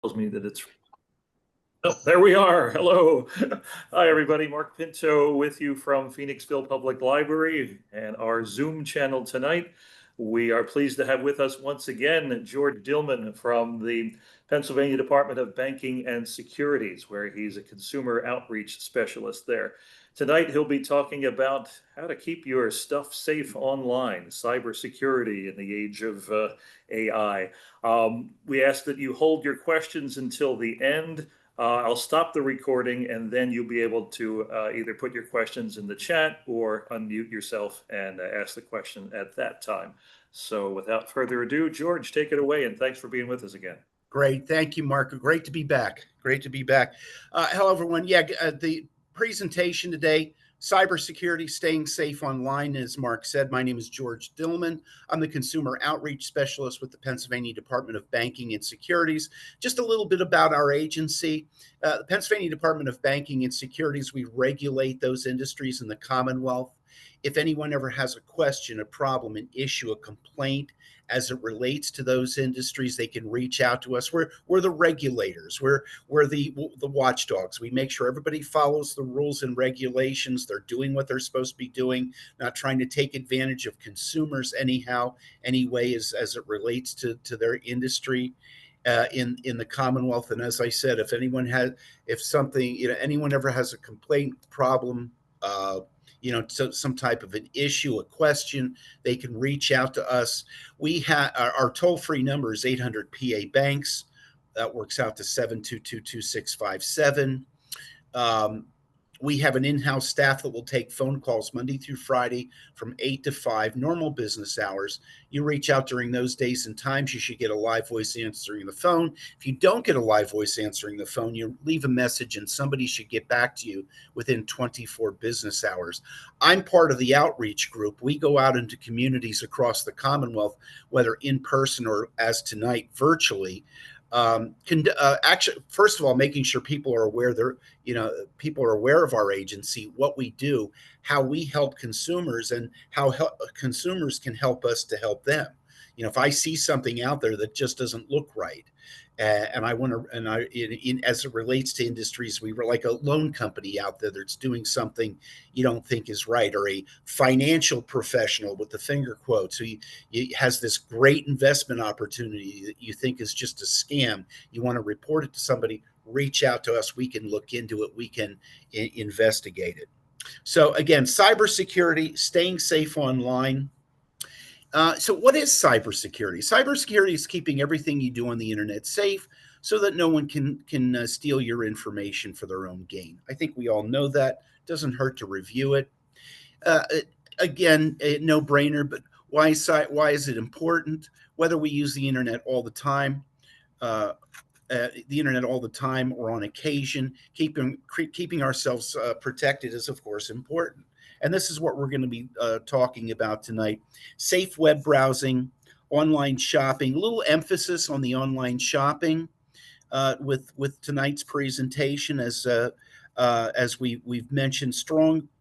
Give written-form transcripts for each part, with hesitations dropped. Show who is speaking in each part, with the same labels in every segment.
Speaker 1: tells me that it's. Oh, there we are. Hello. Hi, everybody. Mark Pinto with you from Phoenixville Public Library and our Zoom channel tonight. We are pleased to have with us once again George Dillman from the Pennsylvania Department of Banking and Securities, where he's a consumer outreach specialist there. Tonight, he'll be talking about how to keep your stuff safe online, cybersecurity in the age of AI. We ask that you hold your questions until the end. I'll stop the recording and then you'll be able to either put your questions in the chat or unmute yourself and ask the question at that time. So without further ado, George, take it away and thanks for being with us again.
Speaker 2: Great. Thank you, Mark. Great to be back. Great to be back. Hello, everyone. Yeah, the presentation today, Cybersecurity, Staying Safe Online, as Mark said. My name is George Dillman. I'm the Consumer Outreach Specialist with the Pennsylvania Department of Banking and Securities. Just a little bit about our agency. The Pennsylvania Department of Banking and Securities, we regulate those industries in the Commonwealth. If anyone ever has a question, a problem, an issue, a complaint as it relates to those industries, they can reach out to us. We're the regulators. We're the watchdogs. We make sure everybody follows the rules and regulations. They're doing what they're supposed to be doing, not trying to take advantage of consumers anyway as it relates to their industry. In the Commonwealth. And as I said, if anyone ever has a complaint, problem, some type of an issue, a question, they can reach out to us. We have our toll-free number is 800 PA Banks. That works out to 722-2657. We have an in-house staff that will take phone calls Monday through Friday from 8 to 5, normal business hours. You reach out during those days and times, you should get a live voice answering the phone. If you don't get a live voice answering the phone, you leave a message and somebody should get back to you within 24 business hours. I'm part of the outreach group. We go out into communities across the Commonwealth, whether in person or as tonight, virtually. Actually, first of all, making sure people are aware people are aware of our agency, what we do, how we help consumers, and how consumers can help us to help them. If I see something out there that just doesn't look right, and I want to, as it relates to industries, we were like a loan company out there that's doing something you don't think is right, or a financial professional with the finger quotes who has this great investment opportunity that you think is just a scam. You want to report it to somebody, reach out to us. We can look into it. We can investigate it. So again, cybersecurity, staying safe online. So what is cybersecurity? Cybersecurity is keeping everything you do on the internet safe so that no one can steal your information for their own gain. I think we all know that. It doesn't hurt to review it. Again, a no-brainer, but why is it important? Whether we use the internet all the time, or on occasion, keeping ourselves protected is, of course, important. And this is what we're going to be talking about tonight. Safe web browsing, online shopping, a little emphasis on the online shopping with tonight's presentation as we've mentioned,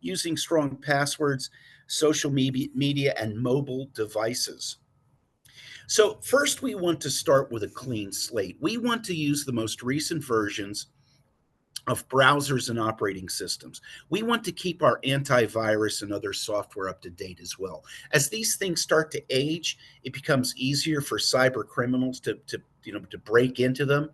Speaker 2: using strong passwords, social media, and mobile devices. So first, we want to start with a clean slate. We want to use the most recent versions of browsers and operating systems. We want to keep our antivirus and other software up to date as well. As these things start to age, it becomes easier for cyber criminals to break into them.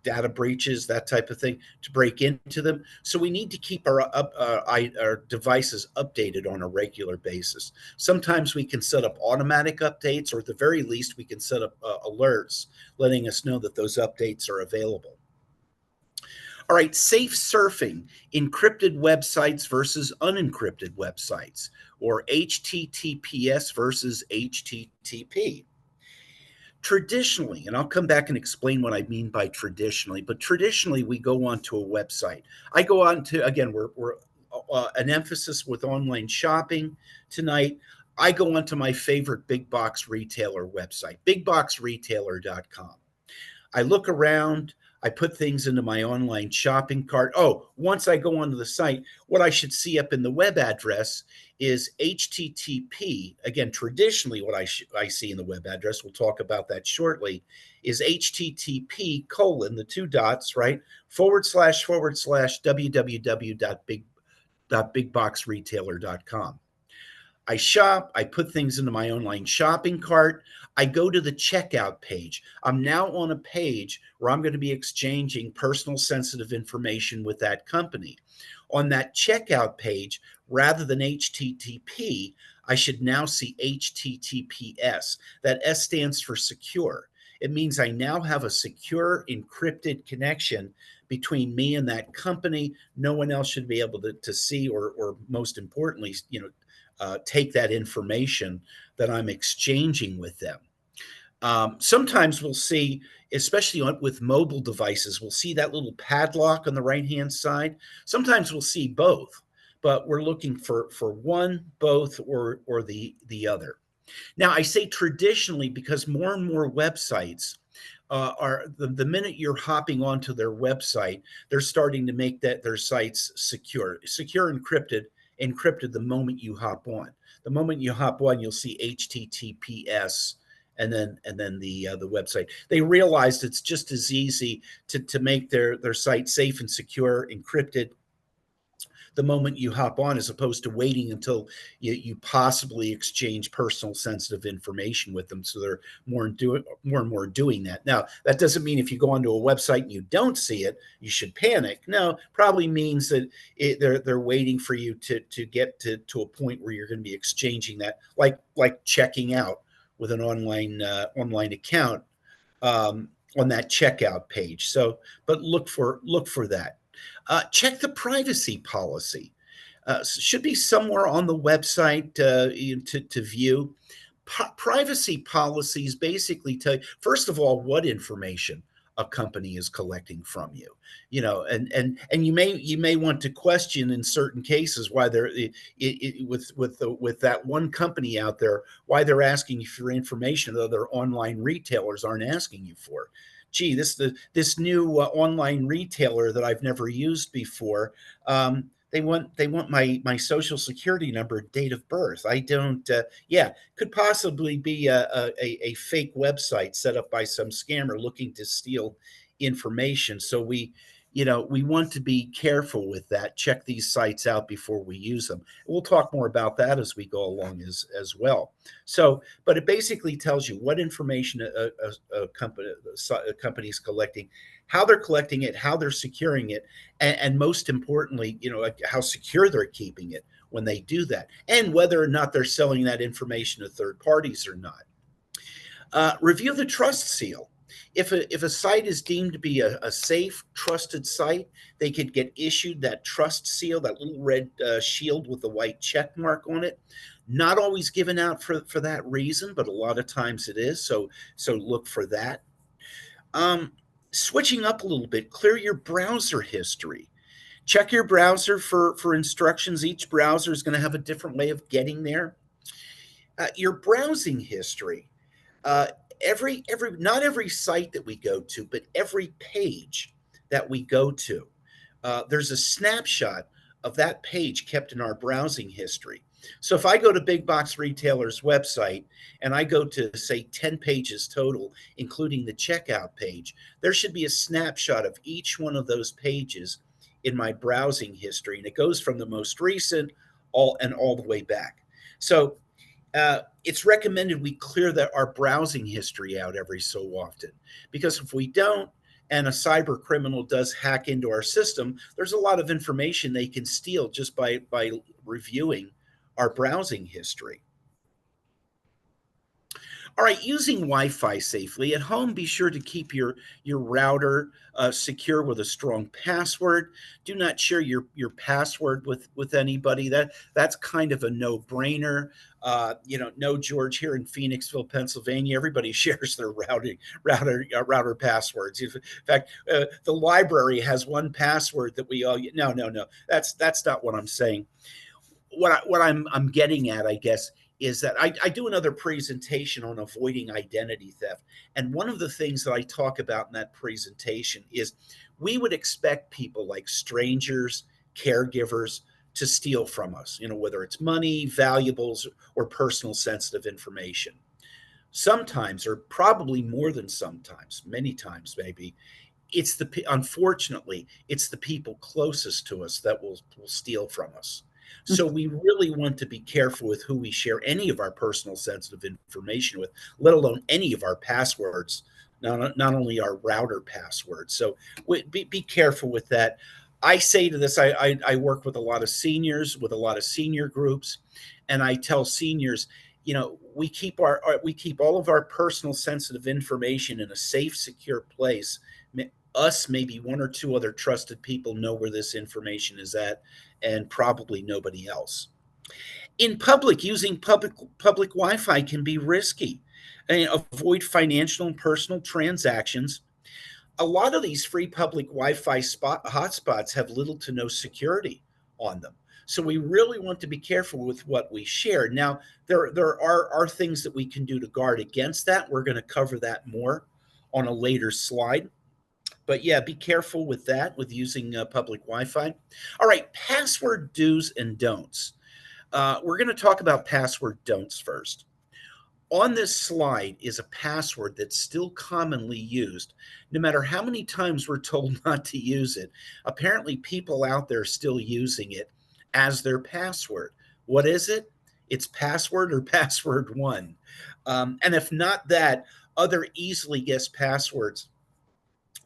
Speaker 2: Data breaches, that type of thing, to break into them. So we need to keep our devices updated on a regular basis. Sometimes we can set up automatic updates, or at the very least, we can set up alerts letting us know that those updates are available. All right, safe surfing, encrypted websites versus unencrypted websites, or HTTPS versus HTTP. Traditionally, and I'll come back and explain what I mean by traditionally, but traditionally we go onto a website. I go on to, again, we're an emphasis with online shopping tonight. I go onto my favorite big box retailer website, bigboxretailer.com. I look around, I put things into my online shopping cart. Oh, once I go onto the site, what I should see up in the web address is HTTP. Again, traditionally, what I see in the web address, we'll talk about that shortly, is HTTP colon, the two dots, right? // www.bigboxretailer.com. I shop, I put things into my online shopping cart, I go to the checkout page. I'm now on a page where I'm going to be exchanging personal sensitive information with that company. On that checkout page, rather than HTTP, I should now see HTTPS. That S stands for secure. It means I now have a secure encrypted connection between me and that company. No one else should be able to see or most importantly, take that information that I'm exchanging with them. Sometimes we'll see, especially with mobile devices, we'll see that little padlock on the right hand side. Sometimes we'll see both, but we're looking for one, both, or the other. Now, I say traditionally because more and more websites are the minute you're hopping onto their website, they're starting to make their sites secure, encrypted the moment you hop on. The moment you hop on, you'll see HTTPS and then the website. They realized it's just as easy to make their site safe and secure, encrypted the moment you hop on, as opposed to waiting until you possibly exchange personal sensitive information with them. So they're more and more doing that. Now, that doesn't mean if you go onto a website and you don't see it, you should panic. No, probably means that they're waiting for you to get to a point where you're going to be exchanging that, like checking out with an online account on that checkout page. So, but look for that. Check the privacy policy. Should be somewhere on the website to view. Privacy policies basically tell you, first of all, what information a company is collecting from you. And you may want to question in certain cases why they're with that one company out there, why they're asking you for information that other online retailers aren't asking you for. Gee, this new online retailer that I've never used before. They want my social security number, date of birth. I don't. Could possibly be a fake website set up by some scammer looking to steal information. So we want to be careful with that. Check these sites out before we use them. We'll talk more about that as we go along as well. So, but it basically tells you what information a company is collecting, how they're collecting it, how they're securing it, and most importantly, like how secure they're keeping it when they do that, and whether or not they're selling that information to third parties or not. Review the trust seal. If a site is deemed to be a safe, trusted site, they could get issued that trust seal, that little red shield with the white check mark on it. Not always given out for that reason, but a lot of times it is. So look for that. Switching up a little bit, clear your browser history. Check your browser for instructions. Each browser is going to have a different way of getting there. Your browsing history. Every not every site that we go to, but every page that we go to, there's a snapshot of that page kept in our browsing history. So if I go to Big Box Retailer's website and I go to, say, 10 pages total, including the checkout page, there should be a snapshot of each one of those pages in my browsing history. And it goes from the most recent all the way back. So it's recommended we clear our browsing history out every so often, because if we don't, and a cyber criminal does hack into our system, there's a lot of information they can steal just by reviewing our browsing history. All right, using Wi-Fi safely at home, be sure to keep your router secure with a strong password. Do not share your password with anybody. That's kind of a no-brainer. No, George, here in Phoenixville, Pennsylvania, everybody shares their router passwords. In fact, the library has one password that we all. No. That's not what I'm saying. What I'm getting at, I guess, is that I do another presentation on avoiding identity theft. And one of the things that I talk about in that presentation is we would expect people like strangers, caregivers, to steal from us, whether it's money, valuables, or personal sensitive information. Sometimes, or probably more than sometimes, many times maybe, unfortunately, it's the people closest to us that will steal from us. So we really want to be careful with who we share any of our personal sensitive information with, let alone any of our passwords, not only our router passwords. So be careful with that. I say to this, I work with a lot of seniors, with a lot of senior groups, and I tell seniors, we keep we keep all of our personal sensitive information in a safe, secure place. Us, maybe one or two other trusted people know where this information is at, and probably nobody else. In public, using public Wi-Fi can be risky. And avoid financial and personal transactions. A lot of these free public Wi-Fi hotspots have little to no security on them. So we really want to be careful with what we share. Now, there are things that we can do to guard against that. We're going to cover that more on a later slide. But yeah, be careful with that, with using public Wi-Fi. All right, password do's and don'ts. We're going to talk about password don'ts first. On this slide is a password that's still commonly used, no matter how many times we're told not to use it. Apparently, people out there are still using it as their password. What is it? It's password or password one. And if not that, other easily guessed passwords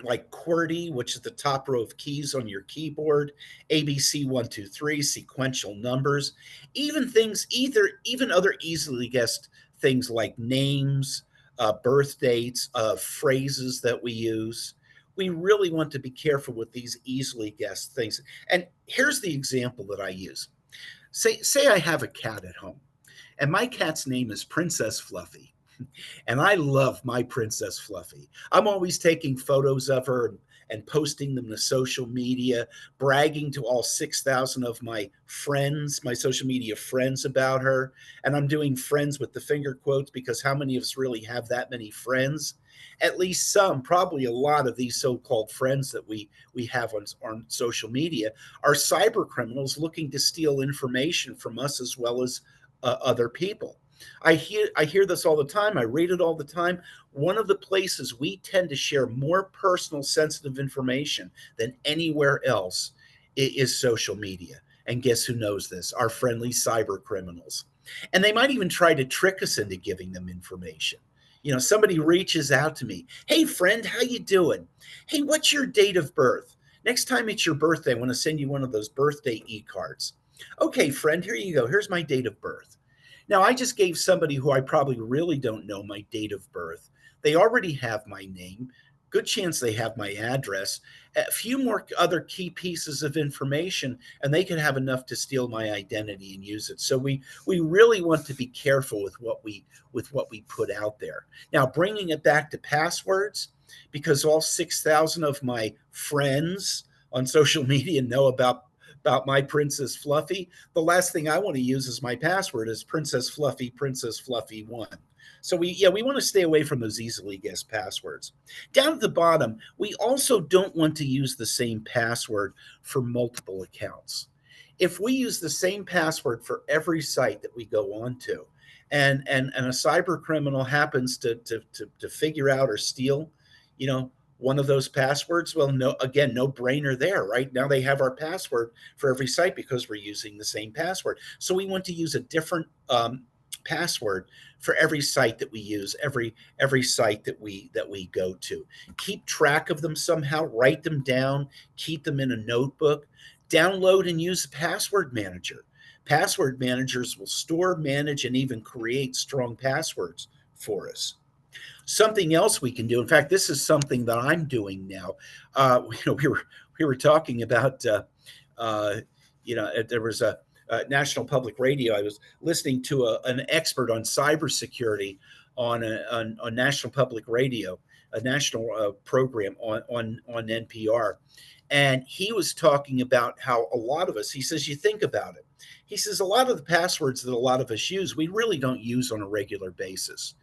Speaker 2: like QWERTY, which is the top row of keys on your keyboard, ABC123, sequential numbers, even other easily guessed things like names, birth dates, phrases that we use. We really want to be careful with these easily guessed things. And here's the example that I use. Say I have a cat at home, and my cat's name is Princess Fluffy. And I love my Princess Fluffy. I'm always taking photos of her and posting them to social media, bragging to all 6,000 of my friends, my social media friends, about her. And I'm doing friends with the finger quotes, because how many of us really have that many friends? At least some, probably a lot of these so-called friends that we have on social media are cyber criminals looking to steal information from us as well as other people. I hear this all the time. I read it all the time. One of the places we tend to share more personal, sensitive information than anywhere else is social media. And guess who knows this? Our friendly cyber criminals. And they might even try to trick us into giving them information. Somebody reaches out to me. Hey, friend, how you doing? Hey, what's your date of birth? Next time it's your birthday, I want to send you one of those birthday e-cards. Okay, friend, here you go. Here's my date of birth. Now, I just gave somebody who I probably really don't know my date of birth. They already have my name. Good chance they have my address. A few more other key pieces of information, and they can have enough to steal my identity and use it. So we really want to be careful with what we put out there. Now, bringing it back to passwords, because all 6,000 of my friends on social media know about my Princess Fluffy, the last thing I want to use as my password is Princess Fluffy 1. So we want to stay away from those easily guessed passwords. Down at the bottom, we also don't want to use the same password for multiple accounts. If we use the same password for every site that we go on to, and a cyber criminal happens to figure out or steal, one of those passwords, well, no brainer there, right? Now they have our password for every site because we're using the same password. So we want to use a different password for every site that we use, every site that we go to. Keep track of them somehow, write them down, keep them in a notebook, download and use a password manager. Password managers will store, manage, and even create strong passwords for us. Something else we can do. In fact, this is something that I'm doing now. We were talking about. There was a National Public Radio. I was listening to an expert on cybersecurity on National Public Radio, a national program on NPR, and he was talking about how a lot of us. He says, you think about it. He says a lot of the passwords that a lot of us use, we really don't use on a regular basis.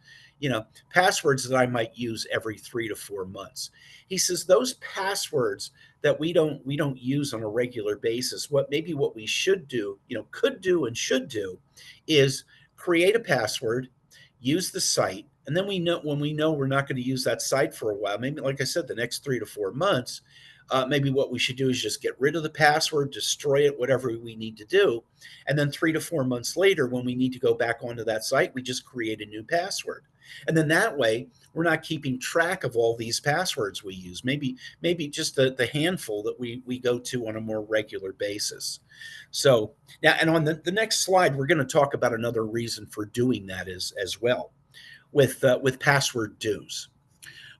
Speaker 2: Passwords that I might use every 3 to 4 months. He says those passwords that we don't use on a regular basis, what we should do, could do and should do, is create a password, use the site, and then we know when we know we're not going to use that site for a while, maybe like I said, the next 3 to 4 months, maybe what we should do is just get rid of the password, destroy it, whatever we need to do. And then 3 to 4 months later, when we need to go back onto that site, we just create a new password. And then that way, we're not keeping track of all these passwords we use. Maybe just the handful that we go to on a more regular basis. So now, and on the next slide, we're going to talk about another reason for doing that as well with password dues.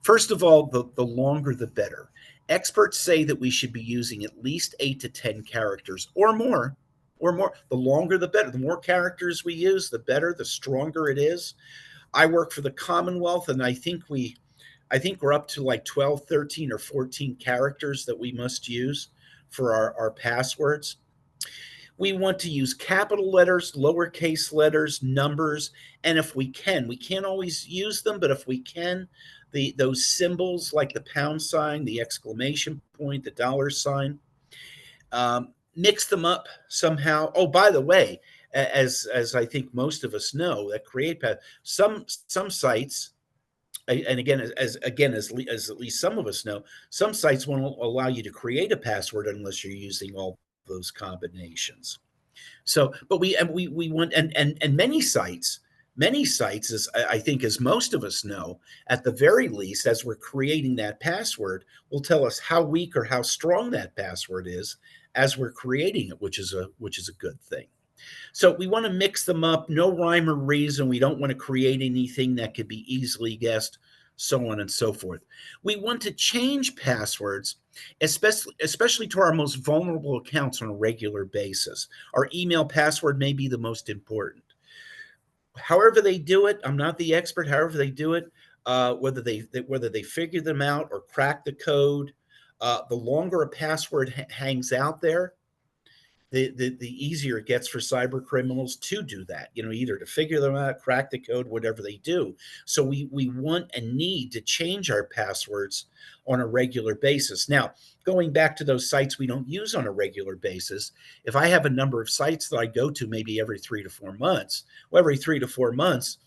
Speaker 2: First of all, the longer the better. Experts say that we should be using at least 8 to 10 characters or more. The longer the better. The more characters we use, the better, the stronger it is. I work for the Commonwealth, and I think we're up to like 12, 13, or 14 characters that we must use for our passwords. We want to use capital letters, lowercase letters, numbers, and if we can't always use them, but if we can, those symbols like the pound sign, the exclamation point, the $sign, mix them up somehow. Oh, by the way, as I think most of us know, that some sites, and again, as at least some of us know, some sites won't allow you to create a password unless you're using all those combinations. So, but we want, and many sites, as I think, as most of us know, at the very least, as we're creating that password, will tell us how weak or how strong that password is as we're creating it, which is a good thing. So we want to mix them up, no rhyme or reason. We don't want to create anything that could be easily guessed, so on and so forth. We want to change passwords, especially to our most vulnerable accounts, on a regular basis. Our email password may be the most important. However they do it, I'm not the expert. However they do it, whether they figure them out or crack the code, the longer a password hangs out there, the easier it gets for cyber criminals to do that, either to figure them out, crack the code, whatever they do. So we want and need to change our passwords on a regular basis. Now, going back to those sites we don't use on a regular basis, if I have a number of sites that I go to maybe every 3 to 4 months, well, every 3 to 4 months,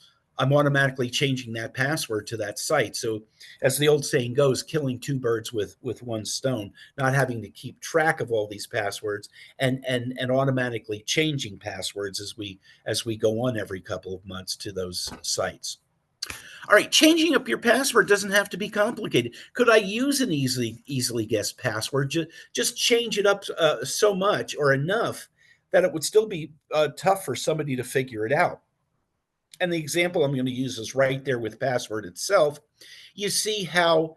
Speaker 2: I'm automatically changing that password to that site. So as the old saying goes, killing two birds with one stone, not having to keep track of all these passwords and automatically changing passwords as we go on every couple of months to those sites. All right, changing up your password doesn't have to be complicated. Could I use an easily guessed password? Just change it up so much or enough that it would still be tough for somebody to figure it out. And the example I'm going to use is right there with password itself. You see how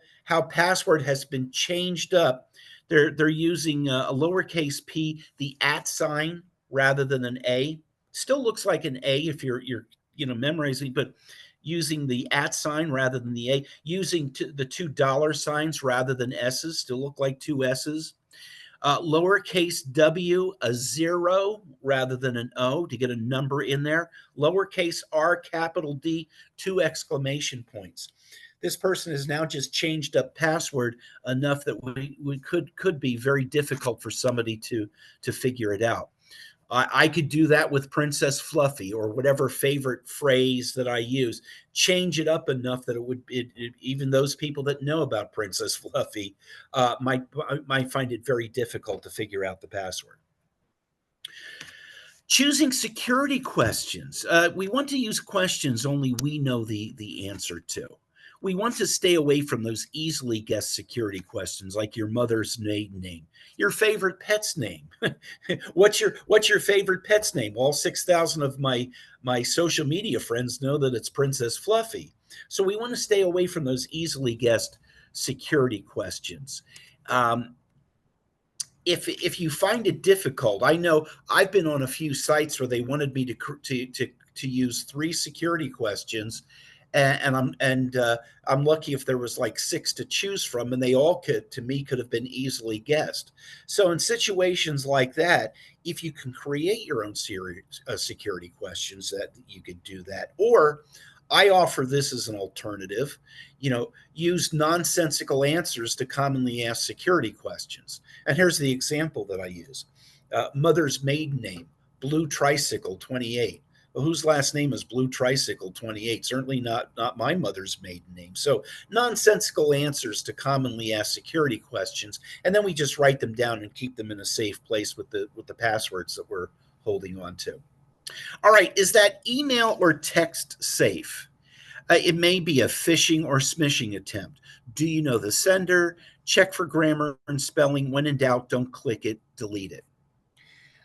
Speaker 2: password has been changed up. They're using a lowercase p, the @ sign rather than an A. Still looks like an A if you're memorizing, but using the @ sign rather than the A, using the two $signs rather than S's, still look like two S's. Lowercase w, a 0 rather than an O to get a number in there. Lowercase r, capital D, two exclamation points. This person has now just changed up password enough that we could be very difficult for somebody to figure it out. I could do that with Princess Fluffy or whatever favorite phrase that I use. Change it up enough that even those people that know about Princess Fluffy might find it very difficult to figure out the password. Choosing security questions. We want to use questions only we know the answer to. We want to stay away from those easily guessed security questions like your mother's maiden name, your favorite pet's name. What's your favorite pet's name? All 6,000 of my social media friends know that it's Princess Fluffy. So we want to stay away from those easily guessed security questions. If you find it difficult, I know I've been on a few sites where they wanted me to use 3 security questions, and I'm lucky if there was like six to choose from, and they all could have been easily guessed. So in situations like that, if you can create your own series security questions, that you could do that. Or I offer this as an alternative. Use nonsensical answers to commonly asked security questions. And here's the example that I use: mother's maiden name, Blue Tricycle 28. Well, whose last name is Blue Tricycle 28? Certainly not my mother's maiden name. So nonsensical answers to commonly asked security questions, and then we just write them down and keep them in a safe place with the passwords that we're holding on to. All right, is that email or text safe? It may be a phishing or smishing attempt. Do you know the sender? Check for grammar and spelling. When in doubt, don't click it, delete it.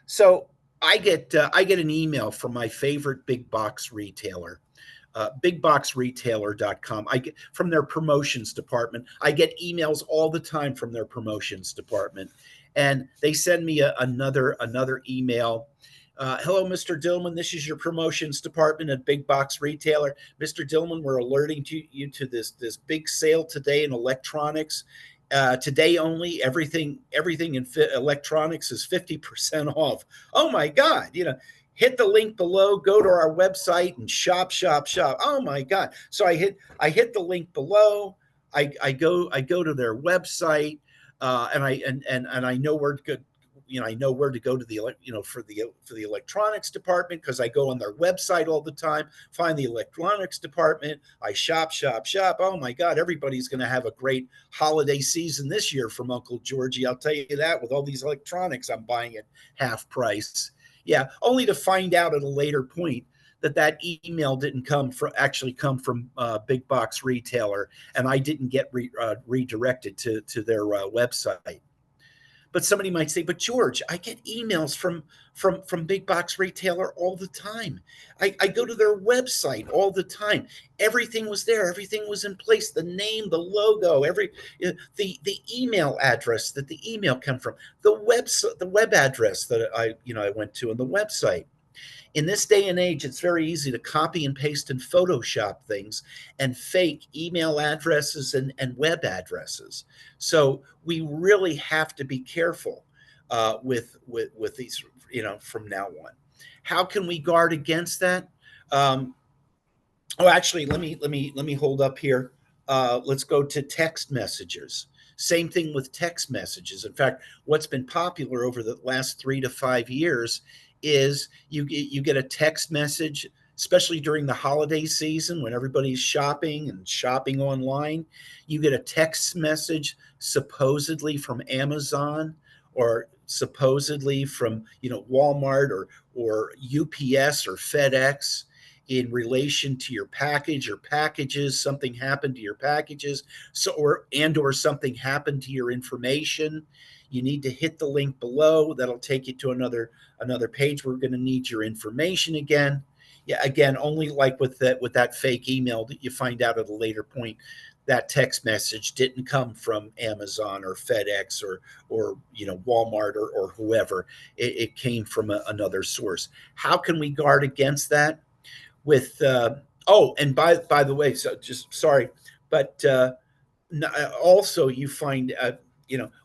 Speaker 2: So I get an email from my favorite big box retailer, bigboxretailer.com. I get from their promotions department. I get emails all the time from their promotions department, and they send me another email. Hello, Mr. Dillman. This is your promotions department at Big Box Retailer. Mr. Dillman, we're alerting you to this big sale today in electronics. Today only, everything in electronics is 50% off. Oh my God! Hit the link below, go to our website and shop, shop, shop. Oh my God! So I hit the link below. I go to their website, and I know where to go. I know where to go to the for the electronics department, because I go on their website all the time. Find the electronics department. I shop, shop, shop. Oh my God! Everybody's going to have a great holiday season this year from Uncle Georgie. I'll tell you that, with all these electronics I'm buying at half price. Yeah, only to find out at a later point that email didn't actually come from Big Box Retailer, and I didn't get redirected to their website. But somebody might say, "But George, I get emails from Big Box Retailer all the time. I go to their website all the time. Everything was there. Everything was in place. The name, the logo, the email address that the email came from, the web address that I went to, and the website." In this day and age, it's very easy to copy and paste and Photoshop things and fake email addresses and web addresses. So we really have to be careful with these, from now on. How can we guard against that? Um, actually, let me hold up here. Let's go to text messages. Same thing with text messages. In fact, what's been popular over the last 3 to 5 years is you get a text message, especially during the holiday season when everybody's shopping and shopping online. You get a text message supposedly from Amazon, or supposedly from Walmart or UPS or FedEx, in relation to your package or packages. Something happened to your packages, or something happened to your information. You need to hit the link below. That'll take you to another page. We're going to need your information again. Yeah, again, only like with that fake email that you find out at a later point that text message didn't come from Amazon or FedEx or Walmart or whoever. It came from another source. How can we guard against that? With and by the way, so just sorry, but also you find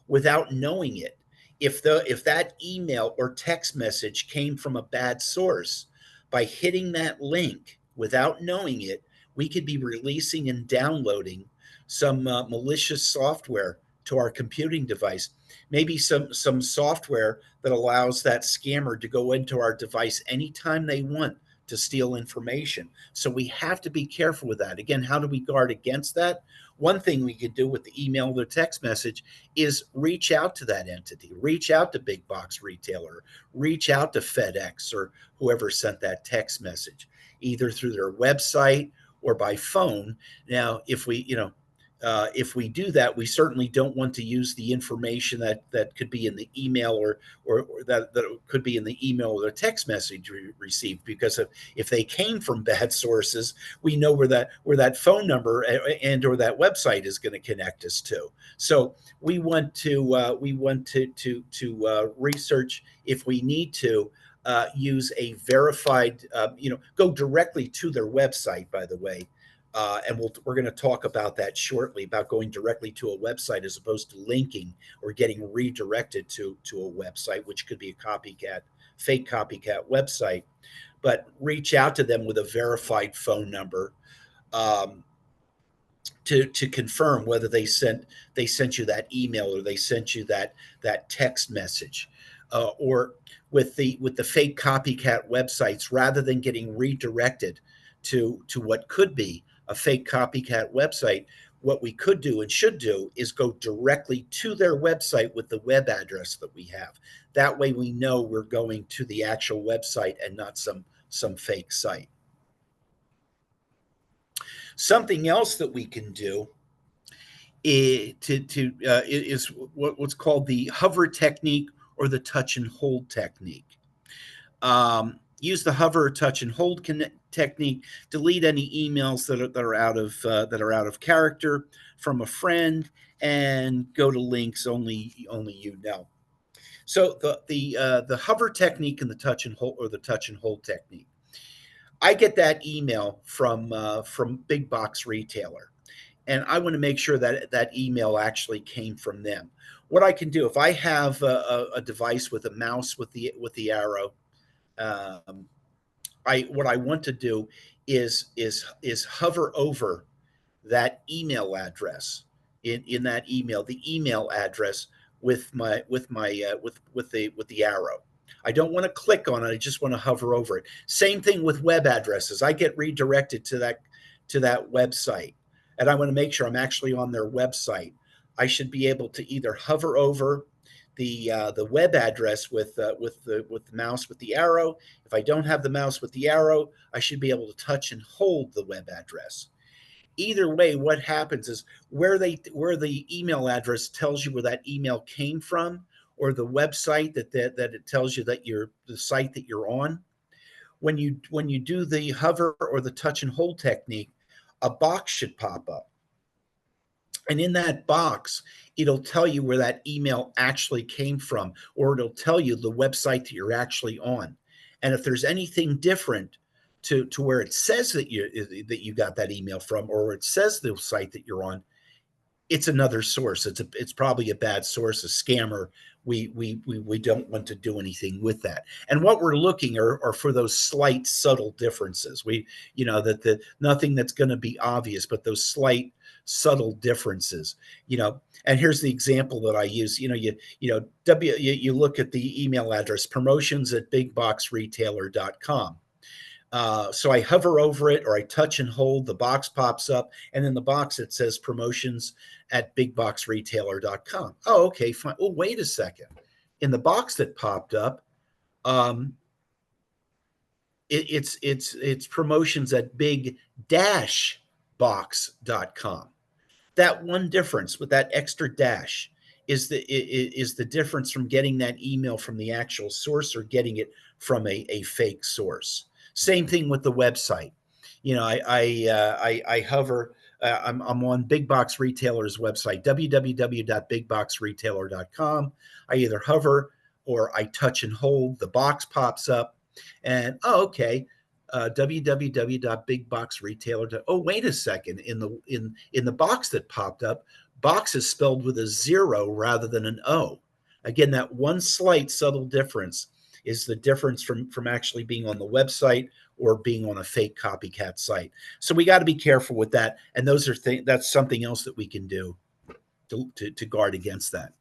Speaker 2: without knowing it, if that email or text message came from a bad source, by hitting that link without knowing it, we could be releasing and downloading some malicious software to our computing device. Maybe some software that allows that scammer to go into our device anytime they want to steal information. So we have to be careful with that. Again, how do we guard against that? One thing we could do with the email or text message is reach out to that entity, reach out to Big Box Retailer, reach out to FedEx or whoever sent that text message, either through their website or by phone. Now, if we do that, we certainly don't want to use the information that could be in the email or that could be in the email or the text message we received, because if they came from bad sources, we know where that phone number and or that website is going to connect us to. So we want to research, if we need to. Use a verified, go directly to their website, by the way. We're going to talk about that shortly, about going directly to a website as opposed to linking or getting redirected to a website, which could be a fake copycat website. But reach out to them with a verified phone number, um, to confirm whether they sent you that email or they sent you that text message, or with the fake copycat websites, rather than getting redirected to what could be a fake copycat website. What we could do and should do is go directly to their website with the web address that we have. That way we know we're going to the actual website and not some fake site. Something else that we can do is what's called the hover technique or the touch and hold technique. Use the hover, touch, and hold technique. Delete any emails that are out of character from a friend, and go to links only you know. So the hover technique and the touch and hold, or the touch and hold technique. I get that email from big box retailer, and I want to make sure that that email actually came from them. What I can do, if I have a device with a mouse with the arrow, um, I what I want to do is hover over that email address, in that email, the email address with the arrow. I don't want to click on it. I just want to hover over it. Same thing with web addresses. I get redirected to that website, and I want to make sure I'm actually on their website. I should be able to either hover over the web address with the mouse with the arrow. If I don't have the mouse with the arrow, I should be able to touch and hold the web address. Either way, what happens is where the email address tells you where that email came from, or the website that it tells you that you're the site that you're on. When you do the hover or the touch and hold technique, a box should pop up. And in that box, it'll tell you where that email actually came from, or it'll tell you the website that you're actually on. And if there's anything different to where it says that you got that email from, or it says the site that you're on, it's another source. It's probably a bad source, a scammer. We don't want to do anything with that. And what we're looking are for those slight, subtle differences. That the nothing that's going to be obvious, but those slight, subtle differences. And here's the example that I use. You look at the email address, promotions@bigboxretailer.com. So I hover over it, or I touch and hold, the box pops up, and in the box it says promotions@bigboxretailer.com. Oh, okay, fine. Oh, wait a second. In the box that popped up, um, it's promotions at big-box.com. That one difference with that extra dash is the difference from getting that email from the actual source or getting it from a fake source. Same thing with the website. I hover. I'm on Big Box Retailer's website, www.bigboxretailer.com. I either hover or I touch and hold. The box pops up, and okay, www.bigboxretailer. Oh, wait a second. In the box that popped up, box is spelled with a 0 rather than an O. Again, that one slight subtle difference is the difference from actually being on the website or being on a fake copycat site. So we got to be careful with that. And that's something else that we can do to guard against that.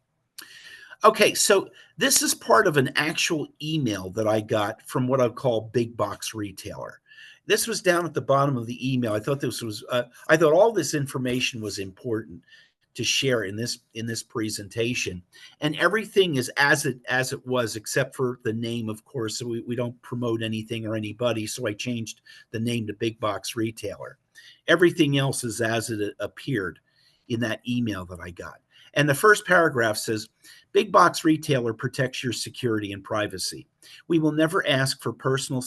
Speaker 2: Okay, so this is part of an actual email that I got from what I call Big Box Retailer. This was down at the bottom of the email. I thought all this information was important to share in this presentation, and everything is as it was, except for the name, of course. So we don't promote anything or anybody. So I changed the name to Big Box Retailer. Everything else is as it appeared in that email that I got. And the first paragraph says, Big Box Retailer protects your security and privacy. We will never ask for personal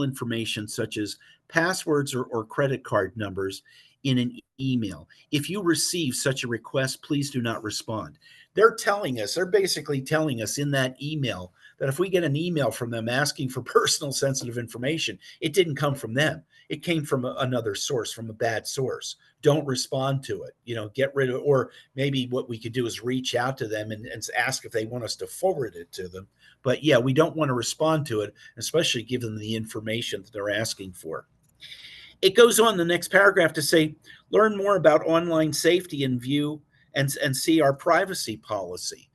Speaker 2: information such as passwords or credit card numbers in an email. If you receive such a request, please do not respond. They're basically telling us in that email that if we get an email from them asking for personal sensitive information, it didn't come from them. It came from another source, from a bad source. Don't respond to it. Get rid of it. Or maybe what we could do is reach out to them and ask if they want us to forward it to them. But yeah, we don't want to respond to it, especially given the information that they're asking for. It goes on the next paragraph to say, learn more about online safety and view and see our privacy policy.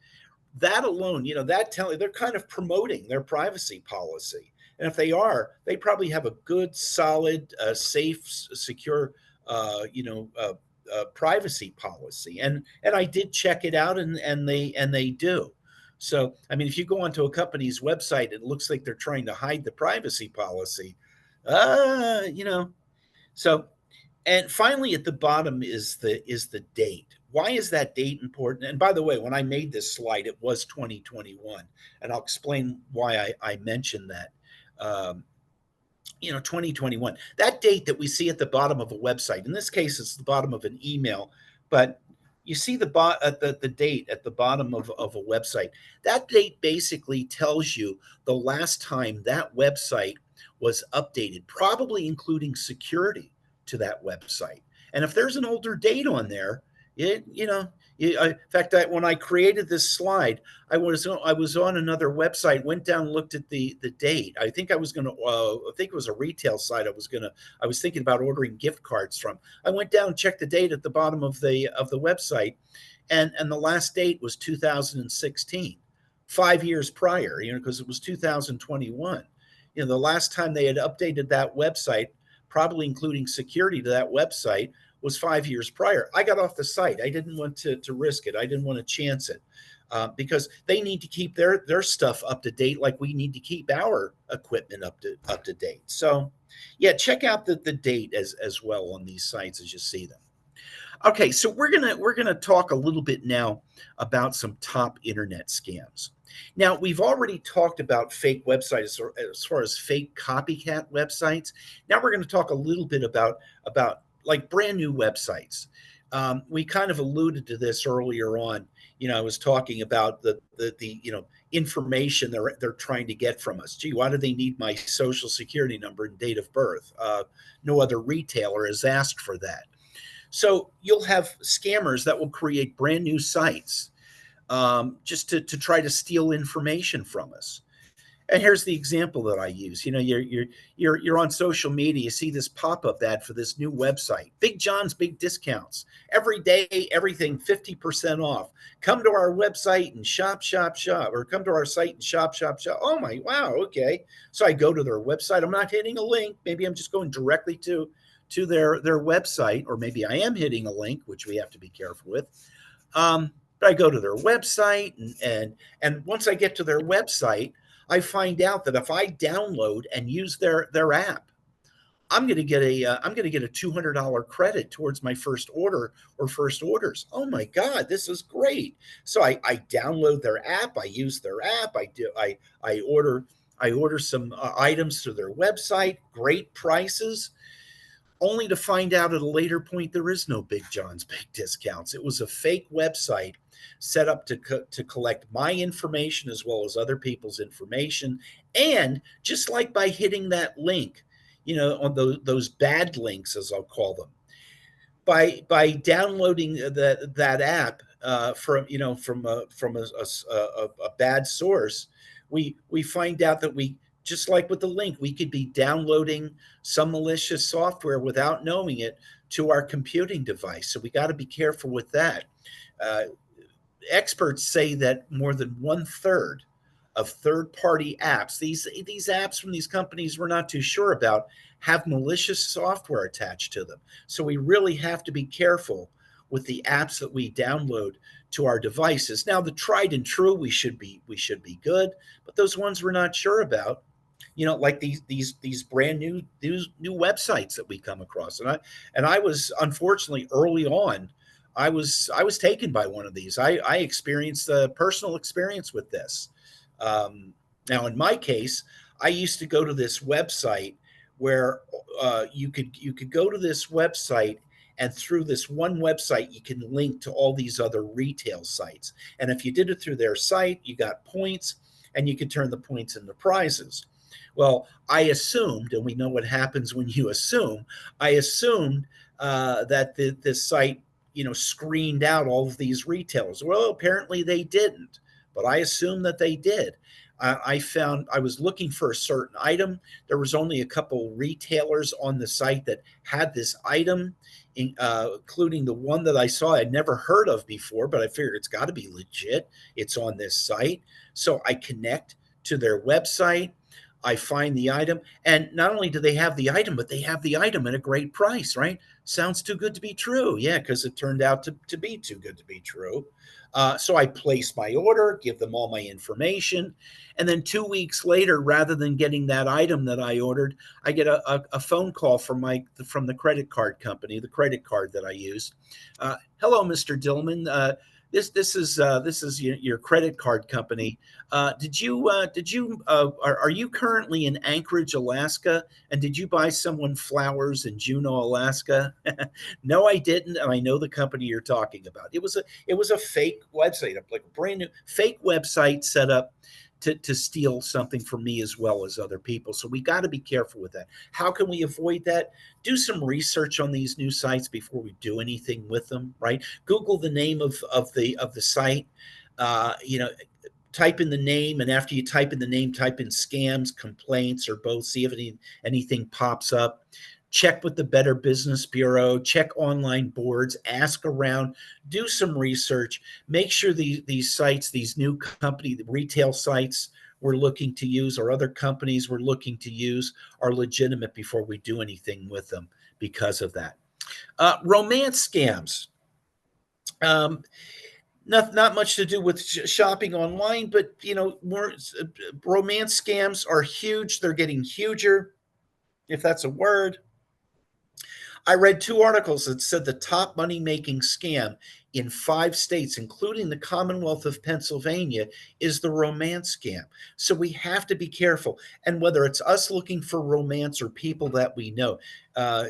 Speaker 2: That alone, they're kind of promoting their privacy policy. And if they are, they probably have a good, solid, safe, secure, privacy policy. And I did check it out, and they do. So, I mean, if you go onto a company's website, it looks like they're trying to hide the privacy policy. Uh, you know, so, and finally, at the bottom is the date. Why is that date important? And by the way, when I made this slide, it was 2021, and I'll explain why I mentioned that. 2021. That date that we see at the bottom of a website. In this case, it's the bottom of an email, but you see the date at the bottom of a website. That date basically tells you the last time that website was updated, probably including security to that website. And if there's an older date on there, in fact, when I created this slide, I was on another website, went down, looked at the date. I think I was going to, I think it was a retail site. I was thinking about ordering gift cards from. I went down, checked the date at the bottom of the website, and the last date was 2016, 5 years prior. Because it was 2021. The last time they had updated that website, probably including security to that website, was 5 years prior. I got off the site. I didn't want to risk it. I didn't want to chance it because they need to keep their stuff up to date, like we need to keep our equipment up to date. So, yeah, check out the date as well on these sites as you see them. Okay, so we're gonna talk a little bit now about some top internet scams. Now, we've already talked about fake websites as far as fake copycat websites. Now we're going to talk a little bit about like brand new websites. We kind of alluded to this earlier on. I was talking about the information they're trying to get from us. Gee, why do they need my social security number and date of birth? No other retailer has asked for that. So you'll have scammers that will create brand new sites just to try to steal information from us. And here's the example that I use. You're on social media, you see this pop-up ad for this new website, Big John's Big Discounts. Every day, everything 50% off. Come to our website and shop, or come to our site and shop. Oh my, wow, okay. So I go to their website. I'm not hitting a link. Maybe I'm just going directly to their website, or maybe I am hitting a link, which we have to be careful with. But I go to their website, and once I get to their website, I find out that if I download and use their app, I'm going to get a $200 credit towards my first order or first orders. Oh my God, this is great! So I download their app, I use their app, I order some items through their website, great prices. Only to find out at a later point there is no Big John's Big Discounts. It was a fake website set up to collect my information as well as other people's information. And just like by hitting that link, on those bad links, as I'll call them, by downloading that app from a bad source, we find out that we, just like with the link, we could be downloading some malicious software without knowing it to our computing device. So we got to be careful with that. Experts say that more than 1/3 of third-party apps, these apps from these companies we're not too sure about, have malicious software attached to them. So we really have to be careful with the apps that we download to our devices. Now, the tried and true, we should be good, but those ones we're not sure about, like these brand new websites that we come across. And I was, unfortunately, early on, I was taken by one of these. I experienced a personal experience with this. Now, in my case, I used to go to this website where you could go to this website, and through this one website, you can link to all these other retail sites. And if you did it through their site, you got points. and you could turn the points into prizes. Well, I assumed, and we know what happens when you assume, I assumed that the site, screened out all of these retailers. Well, apparently they didn't, but I assumed that they did. I found I was looking for a certain item. There was only a couple retailers on the site that had this item, including the one that I saw I'd never heard of before, but I figured it's got to be legit. It's on this site. So I connect to their website. I find the item, and not only do they have the item, but they have the item at a great price, right? Sounds too good to be true. Yeah, because it turned out to be too good to be true. So I place my order, give them all my information, and then 2 weeks later, rather than getting that item that I ordered, I get a phone call from the credit card company, the credit card that I use. Hello, Mr. Dillman. This is your credit card company. Are you currently in Anchorage, Alaska? And did you buy someone flowers in Juneau, Alaska? No, I didn't, and I know the company you're talking about. It was a fake website, like a brand new fake website set up to steal something from me as well as other people. So we got to be careful with that. How can we avoid that? Do some research on these new sites before we do anything with them, right? Google the name of the site. You know, type in the name, and after you type in the name, type in scams, complaints, or both. See if anything pops up. Check with the Better Business Bureau, check online boards, ask around, do some research, make sure these sites, these new company retail sites we're looking to use, or other companies we're looking to use, are legitimate before we do anything with them because of that. Romance scams. Um, not much to do with shopping online, but more romance scams are huge. They're getting huger, if that's a word. I read two articles that said the top money making scam in 5 states, including the Commonwealth of Pennsylvania, is the romance scam. So we have to be careful. And whether it's us looking for romance or people that we know, uh,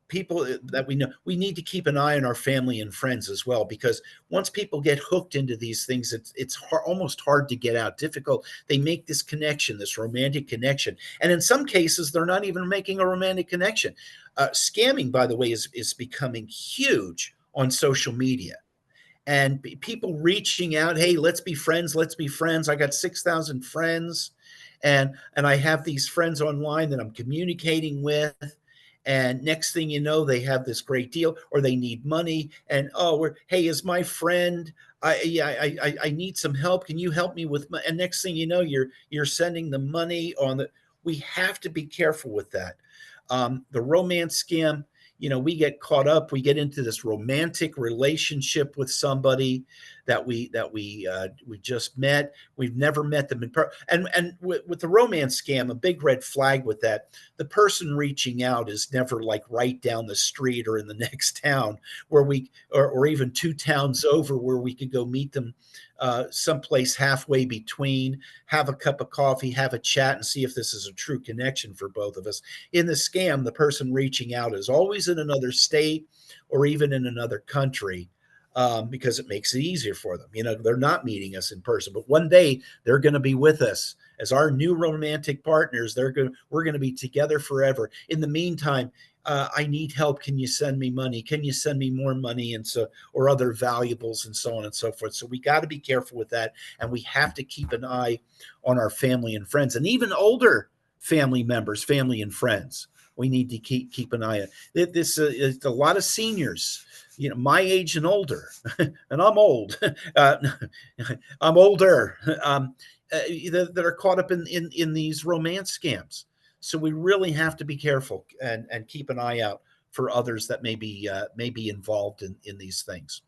Speaker 2: we need to keep an eye on our family and friends as well, because once people get hooked into these things, it's almost hard to get out. Difficult. They make this connection, this romantic connection, and in some cases, they're not even making a romantic connection. Scamming, by the way, is becoming huge on social media, and people reaching out. Hey, let's be friends. Let's be friends. I got 6,000 friends, and I have these friends online that I'm communicating with. And next thing you know, they have this great deal, or they need money. And hey, is my friend? I need some help. Can you help me with? And next thing you know, you're sending the money on the. We have to be careful with that. The romance scam, we get caught up, we get into this romantic relationship with somebody that we just met. We've never met them in person. And with the romance scam, a big red flag with that, the person reaching out is never like right down the street or in the next town, where or even 2 towns over, where we could go meet them someplace halfway between, have a cup of coffee, have a chat, and see if this is a true connection for both of us. In the scam, the person reaching out is always in another state or even in another country, because it makes it easier for them. They're not meeting us in person, but one day they're going to be with us as our new romantic partners. We're going to be together forever. In the meantime, I need help. Can you send me money? Can you send me more money? Or other valuables, and so on and so forth. So we got to be careful with that. And we have to keep an eye on our family and friends, and even older family members, family and friends. We need to keep an eye on this. Is a lot of seniors, my age and older, and I'm old. I'm older, that are caught up in these romance scams. So we really have to be careful and keep an eye out for others that may be involved in these things.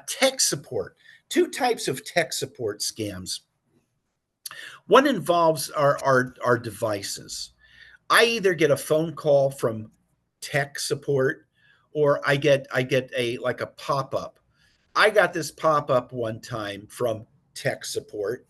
Speaker 2: Tech support. Two types of tech support scams. One involves our devices. I either get a phone call from tech support, or I get a pop-up. I got this pop-up one time from tech support,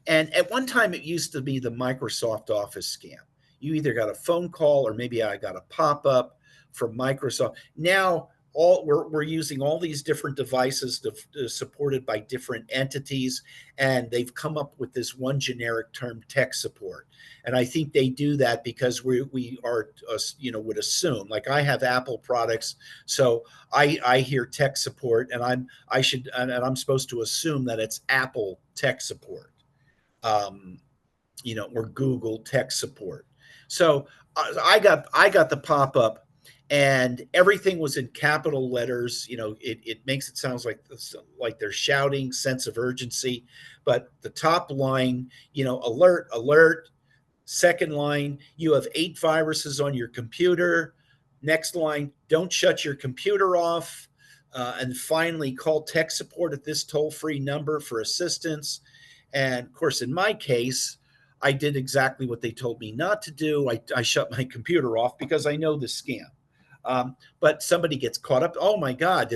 Speaker 2: and at one time it used to be the Microsoft Office scam. You either got a phone call, or maybe I got a pop-up from Microsoft. Now we're using all these different devices supported by different entities, and they've come up with this one generic term, tech support. And I think they do that because we are, would assume, like I have Apple products, so I hear tech support, and I'm supposed to assume that it's Apple tech support, um, or Google tech support. So I got the pop up, and everything was in capital letters. It makes it sounds like they're shouting, sense of urgency. But the top line, alert, alert. Second line, you have 8 viruses on your computer. Next line, don't shut your computer off. And finally, call tech support at this toll-free number for assistance. And of course, in my case, I did exactly what they told me not to do. I shut my computer off because I know the scam. But somebody gets caught up. Oh my God,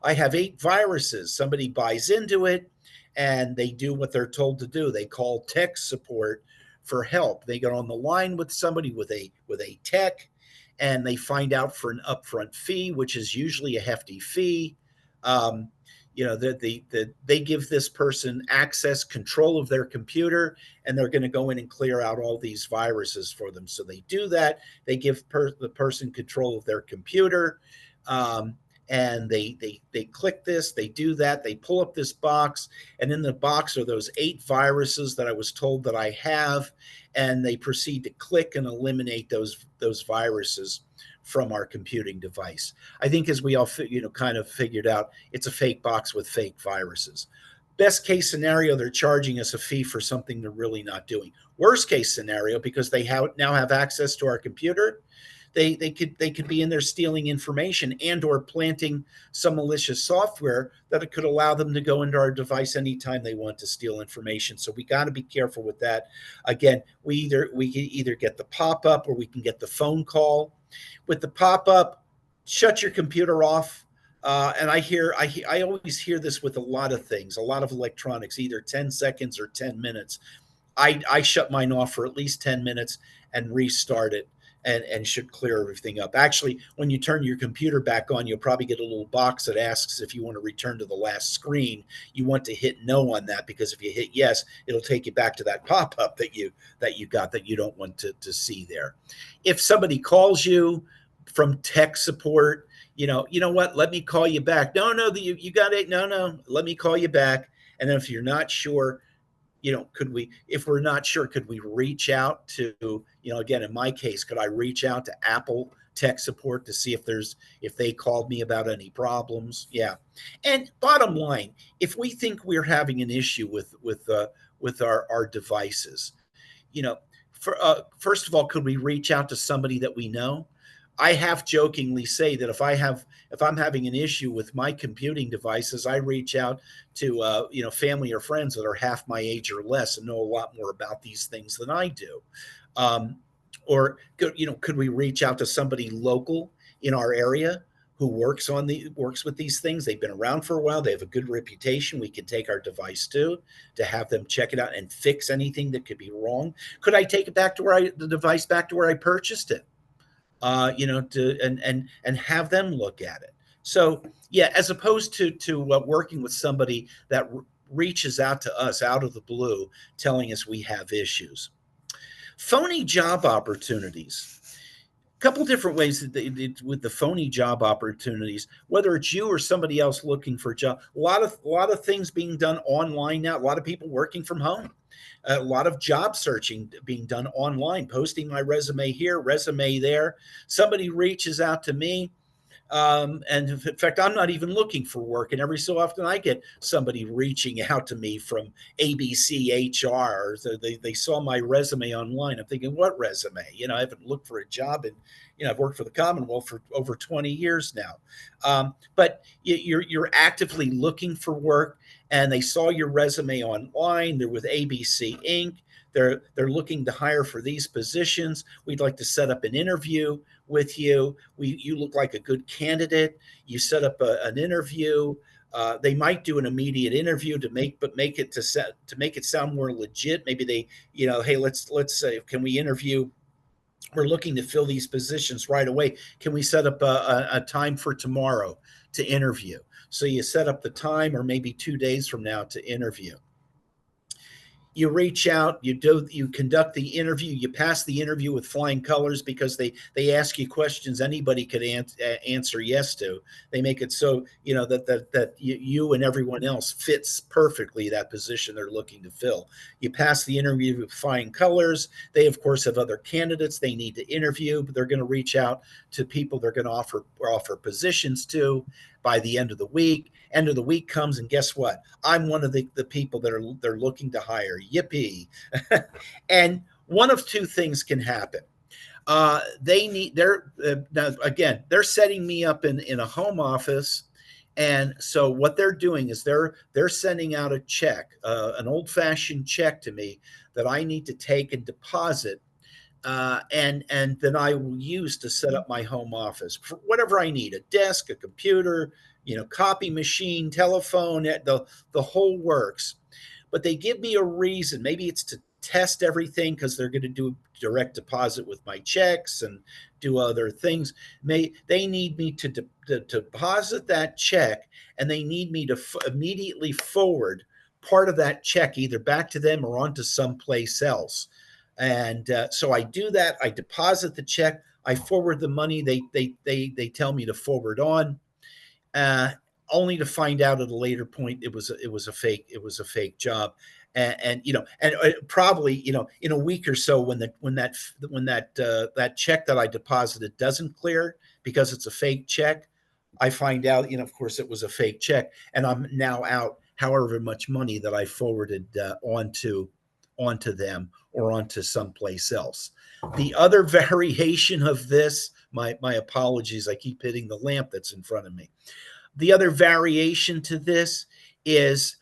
Speaker 2: I have 8 viruses. Somebody buys into it, and they do what they're told to do. They call tech support for help. They get on the line with somebody with a tech, and they find out for an upfront fee, which is usually a hefty fee. Um, they give this person access control of their computer, and they're going to go in and clear out all these viruses for them. So they do that. They give the person control of their computer, and they click this, they do that, they pull up this box, and in the box are those 8 viruses that I was told that I have, and they proceed to click and eliminate those viruses from our computing device. I think, as we all kind of figured out, it's a fake box with fake viruses. Best case scenario, they're charging us a fee for something they're really not doing. Worst case scenario, because they now have access to our computer, they could be in there stealing information and or planting some malicious software that it could allow them to go into our device anytime they want to steal information. So we got to be careful with that. Again, we can either get the pop-up, or we can get the phone call. With the pop-up, shut your computer off. And I always hear this with a lot of things, a lot of electronics, either 10 seconds or 10 minutes. I shut mine off for at least 10 minutes and restart it, and should clear everything up. Actually, when you turn your computer back on, you'll probably get a little box that asks if you want to return to the last screen. You want to hit no on that, because if you hit yes, it'll take you back to that pop-up that you got that you don't want to see there. If somebody calls you from tech support, you know what? Let me call you back. No, you got it. No, let me call you back. And then if you're not sure, if we're not sure, could we reach out to, again, in my case, could I reach out to Apple tech support to see if they called me about any problems? Yeah. And bottom line, if we think we're having an issue with our devices, first of all, could we reach out to somebody that we know? I half jokingly say that if I'm having an issue with my computing devices, I reach out to family or friends that are half my age or less and know a lot more about these things than I do. Or could we reach out to somebody local in our area who works with these things? They've been around for a while. They have a good reputation. We can take our device to have them check it out and fix anything that could be wrong. Could I take it back to the device back to where I purchased it? And have them look at it. So yeah, as opposed to working with somebody that reaches out to us out of the blue, telling us we have issues. Phony job opportunities. A couple different ways with the phony job opportunities, whether it's you or somebody else looking for a job. A lot of things being done online now. A lot of people working from home. A lot of job searching being done online, posting my resume here, resume there. Somebody reaches out to me. And in fact, I'm not even looking for work. And every so often I get somebody reaching out to me from ABC HR. So they saw my resume online. I'm thinking, what resume? I haven't looked for a job in, I've worked for the Commonwealth for over 20 years now. But you're actively looking for work, and they saw your resume online. They're with ABC Inc. They're looking to hire for these positions. We'd like to set up an interview with you. You look like a good candidate. You set up an interview. They might do an immediate interview to make it sound more legit. Maybe they, hey, let's say, can we interview we're looking to fill these positions right away. Can we set up a time for tomorrow to interview? So you set up the time, or maybe 2 days from now, to interview. You reach out, you conduct the interview, you pass the interview with flying colors, because they ask you questions anybody could answer yes to. They make it so that you and everyone else fits perfectly that position they're looking to fill. You pass the interview with flying colors. They of course have other candidates they need to interview, but they're going to reach out to people they're going to offer positions to by the end of the week. End of the week comes, and guess what? I'm one of the people they're looking to hire. Yippee! And one of two things can happen. They're setting me up in a home office, and so what they're doing is they're sending out a check, an old fashioned check to me, that I need to take and deposit, and then I will use to set up my home office for whatever I need: a desk, a computer, copy machine, telephone, the whole works. But they give me a reason. Maybe it's to test everything, because they're going to do direct deposit with my checks and do other things. They need me to deposit that check, and they need me to immediately forward part of that check either back to them or onto someplace else. And so I do that. I deposit the check. I forward the money. They tell me to forward on, uh, only to find out at a later point it was a fake job. And probably in a week or so, when that check that I deposited doesn't clear because it's a fake check, I find out, of course, it was a fake check, and I'm now out however much money that I forwarded onto them or onto someplace else. The other variation of this, my apologies, I keep hitting the lamp that's in front of me. The other variation to this is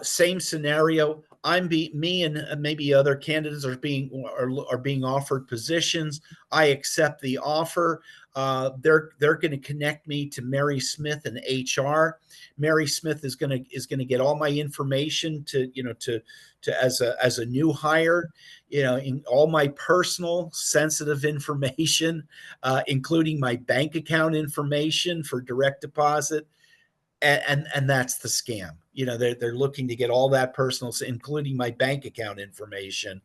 Speaker 2: same scenario. Me and maybe other candidates are being offered positions. I accept the offer. They're going to connect me to Mary Smith in HR. Mary Smith is going to get all my information to as a new hire, in all my personal sensitive information, including my bank account information for direct deposit. And that's the scam. They're looking to get all that personal, including my bank account information.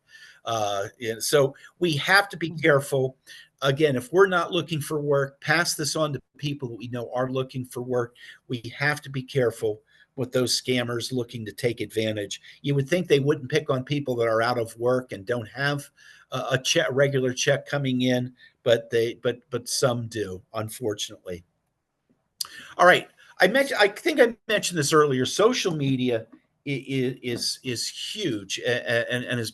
Speaker 2: So we have to be careful. Again, if we're not looking for work, pass this on to people that we know are looking for work. We have to be careful with those scammers looking to take advantage. You would think they wouldn't pick on people that are out of work and don't have a regular check coming in, but some do, unfortunately. All right. I think I mentioned this earlier. Social media is huge, and is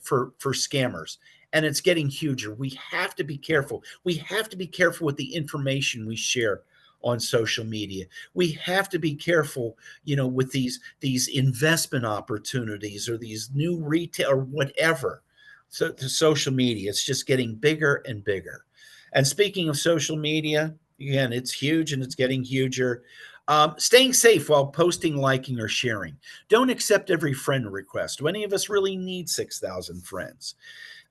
Speaker 2: for scammers, and it's getting huger. We have to be careful. We have to be careful with the information we share on social media. We have to be careful, with these investment opportunities or these new retail or whatever. So the social media, it's just getting bigger and bigger. And speaking of social media, again, it's huge and it's getting huger. Staying safe while posting, liking, or sharing. Don't accept every friend request. Do any of us really need 6,000 friends?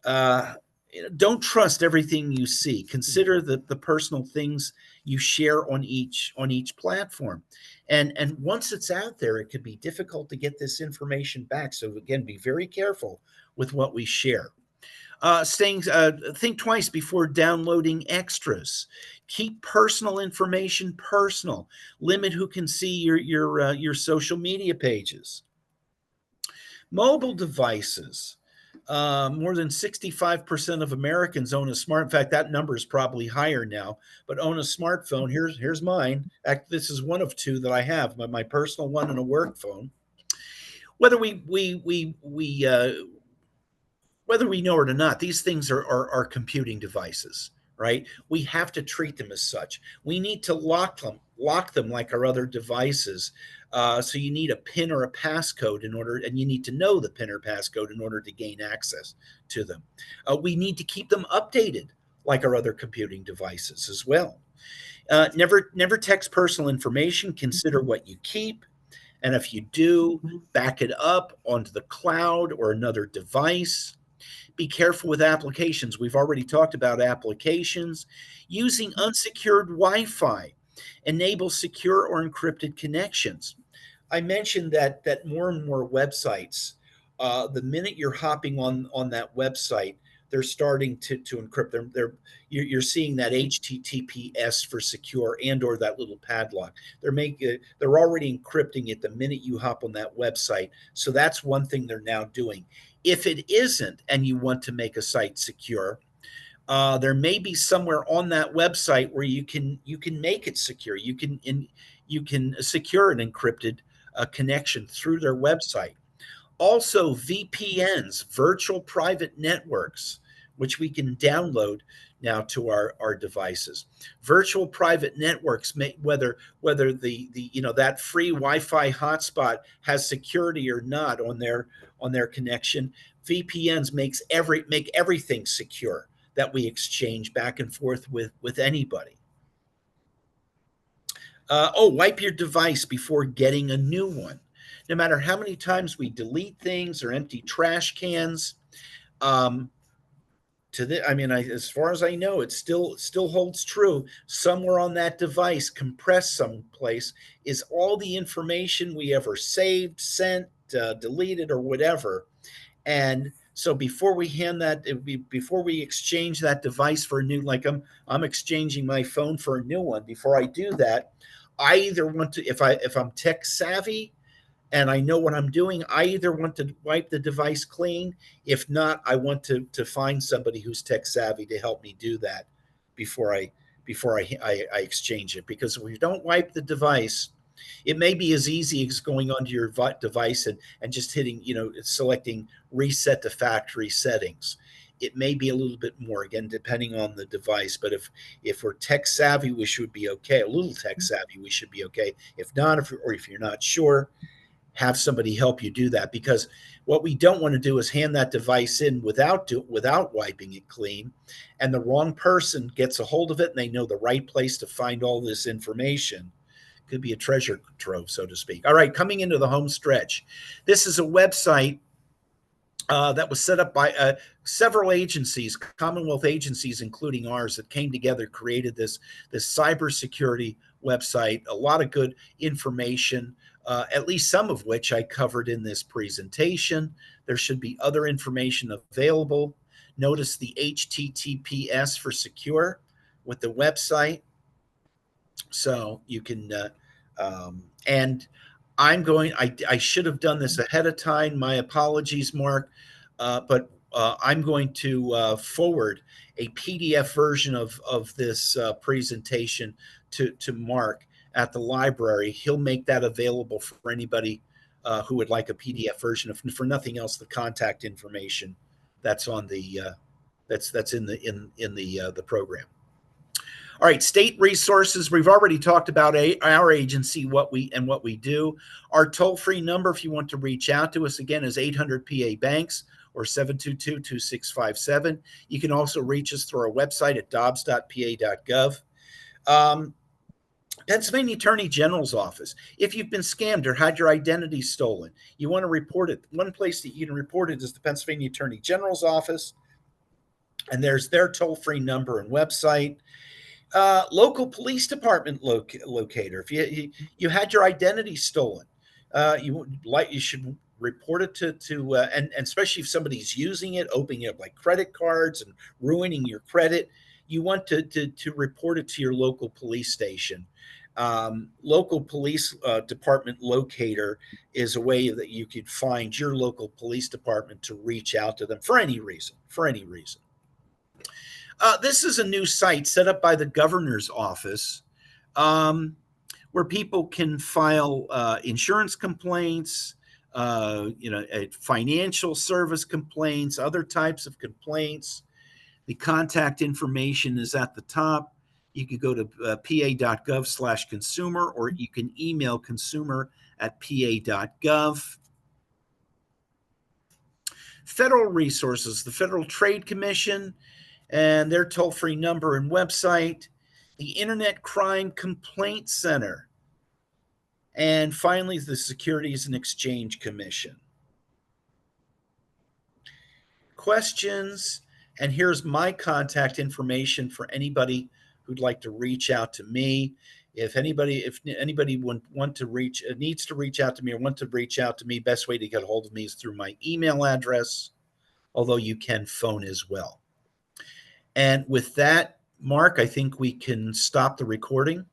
Speaker 2: Uh, don't trust everything you see. Consider the personal things you share on each platform. And once it's out there, it could be difficult to get this information back. So again, be very careful with what we share. Think twice before downloading extras. Keep personal information personal. Limit who can see your social media pages. Mobile devices. More than 65% of Americans own a smart. In fact, that number is probably higher now. But own a smartphone. Here's mine. This is one of two that I have: my personal one and a work phone. Whether we know it or not, these things are computing devices, right? We have to treat them as such. We need to lock them like our other devices. So you need a PIN or a passcode and you need to know the PIN or passcode in order to gain access to them. We need to keep them updated like our other computing devices as well. Never text personal information. Consider what you keep. And if you do, back it up onto the cloud or another device. Be careful with applications. We've already talked about applications. Using unsecured Wi-Fi. Enable secure or encrypted connections. I mentioned that more and more websites, the minute you're hopping on that website, they're starting to encrypt. You're seeing that HTTPS for secure and or that little padlock. They're already encrypting it the minute you hop on that website. So that's one thing they're now doing. If it isn't, and you want to make a site secure, there may be somewhere on that website where you can make it secure. You can secure an encrypted connection through their website. Also, VPNs, virtual private networks, which we can download now to our devices. Virtual private networks, whether the that free Wi-Fi hotspot has security or not on their connection, VPNs make everything secure that we exchange back and forth with anybody. Wipe your device before getting a new one. No matter how many times we delete things or empty trash cans, um, as far as I know, it still holds true. Somewhere on that device, compressed someplace, is all the information we ever saved, sent, deleted, or whatever. And so before we exchange that device for a new, like I'm exchanging my phone for a new one. Before I do that, I either want to, if I'm tech savvy and I know what I'm doing, I either want to wipe the device clean. If not, I want to find somebody who's tech savvy to help me do that before I exchange it. Because if we don't wipe the device, it may be as easy as going onto your device and just hitting, selecting reset to factory settings. It may be a little bit more, again, depending on the device. But if we're tech savvy, we should be okay. A little tech savvy, we should be okay. If not, if you're not sure, have somebody help you do that, because what we don't want to do is hand that device in without wiping it clean, and the wrong person gets a hold of it and they know the right place to find all this information. Could be a treasure trove, so to speak. All right, coming into the home stretch. This is a website that was set up by several agencies, Commonwealth agencies, including ours, that came together, created this cybersecurity website. A lot of good information, at least some of which I covered in this presentation. There should be other information available. Notice the HTTPS for secure with the website. So you can, and I should have done this ahead of time. My apologies, Mark. But I'm going to forward a PDF version of this presentation to Mark at the library. He'll make that available for anybody who would like a PDF version. If for nothing else, the contact information that's on the that's in the program. All right, state resources. We've already talked about our agency, what we do. Our toll-free number, if you want to reach out to us, again, is 800 PA Banks or 722-2657. You can also reach us through our website at dobbs.pa.gov. Pennsylvania Attorney General's Office. If you've been scammed or had your identity stolen, you want to report it. One place that you can report it is the Pennsylvania Attorney General's Office, and there's their toll-free number and website. Local police department locator. If you had your identity stolen, you should report it to and especially if somebody's using it, opening it up like credit cards and ruining your credit, you want to report it to your local police station. Local police department locator is a way that you could find your local police department to reach out to them for any reason. This is a new site set up by the governor's office, where people can file insurance complaints, financial service complaints, other types of complaints. The contact information is at the top. You can go to pa.gov/consumer, or you can email consumer@pa.gov. Federal resources, the Federal Trade Commission and their toll-free number and website, the Internet Crime Complaint Center, and finally, the Securities and Exchange Commission. questions. And here's my contact information for anybody who'd like to reach out to me. If anybody want to reach needs to reach out to me or want to reach out to me, best way to get a hold of me is through my email address, although you can phone as well. And with that, Mark, I think we can stop the recording.